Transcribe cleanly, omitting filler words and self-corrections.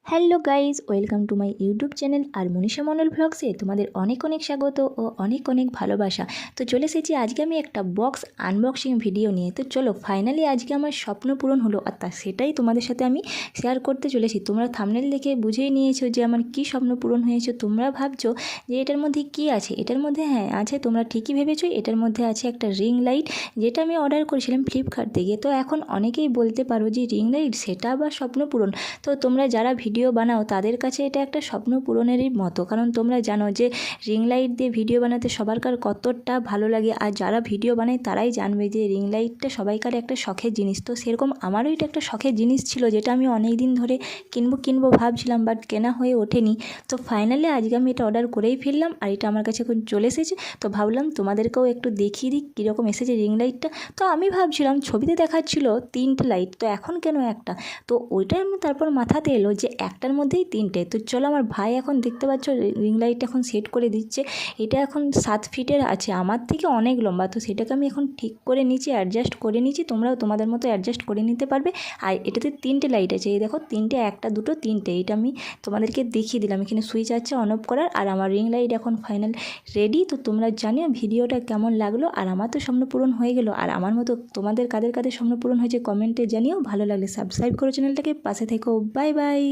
Hello guys, welcome to my YouTube channel আর মনীষা মণ্ডল ভ্লগসে তোমাদের অনেক অনেক স্বাগত ও অনেক অনেক ভালোবাসা। তো চলে এসেছি আজকে আমি একটা বক্স আনবক্সিং ভিডিও নিয়ে। তো চলো, ফাইনালি আজকে আমার স্বপ্ন পূরণ হলো, আর সেটাই তোমাদের সাথে আমি শেয়ার করতে চলেছি। তোমরা থাম্বনেল দেখে বুঝেই নিয়েছো যে আমার কী স্বপ্ন পূরণ হয়েছে। তোমরা ভাবছো যে এটার মধ্যে কী আছে। এটার মধ্যে হ্যাঁ আছে, তোমরা ঠিকই ভেবেছো। এটার মধ্যে আছে একটা রিং লাইট, যেটা আমি অর্ডার করেছিলাম ফ্লিপকার্ট থেকে। তো এখন অনেকেই বলতে পারো যে রিং লাইট সেটা আবার স্বপ্ন পূরণ। তো তোমরা যারা ভিডিও বানাও তাদের কাছে এটা একটা স্বপ্ন পূরণেরই মতো, কারণ তোমরা জানো যে রিং লাইট দিয়ে ভিডিও বানাতে সবারকার কতটা ভালো লাগে। আর যারা ভিডিও বানায় তারাই জানবে যে রিং লাইটটা সবাইকার একটা শখের জিনিস। তো সেরকম আমারও এটা একটা শখের জিনিস ছিল, যেটা আমি অনেক দিন ধরে কিনবো ভাবছিলাম, বাট কেনা হয়ে ওঠেনি। তো ফাইনালি আজকে আমি এটা অর্ডার করেই ফেললাম, আর এটা আমার কাছে এখন চলে এসেছে। তো ভাবলাম তোমাদেরকেও একটু দেখিয়ে দিই কীরকম এসেছে রিং লাইটটা। তো আমি ভাবছিলাম ছবিতে দেখাচ্ছিল 3টে লাইট, তো এখন কেন একটা। তো ওইটাই আমি তারপর মাথাতে এলো যে একটার মধ্যেই 3টে। তো চলো, আমার ভাই এখন দেখতে পাচ্ছ রিং লাইটটা এখন সেট করে দিচ্ছে। এটা এখন 7 ফিটের আছে, আমার থেকে অনেক লম্বা। তো সেটাকে আমি এখন ঠিক করে নিচ্ছি, অ্যাডজাস্ট করে নিচ্ছি। তোমরাও তোমাদের মতো অ্যাডজাস্ট করে নিতে পারবে। আর এটাতে 3টে লাইট আছে, এই দেখো 3টে, একটা দুটো 3টে। এটা আমি তোমাদেরকে দেখিয়ে দিলাম। এখানে সুইচ আছে অন অফ করার। আর আমার রিং লাইট এখন ফাইনাল রেডি। তো তোমরা জানিও ভিডিওটা কেমন লাগলো। আর আমার তো স্বপ্ন পূরণ হয়ে গেল, আর আমার মতো তোমাদের কাদের কাদের স্বপ্ন পূরণ হয়েছে কমেন্টে জানিও। ভালো লাগলে সাবস্ক্রাইব করো চ্যানেলটাকে, পাশে থেকো। Bye bye.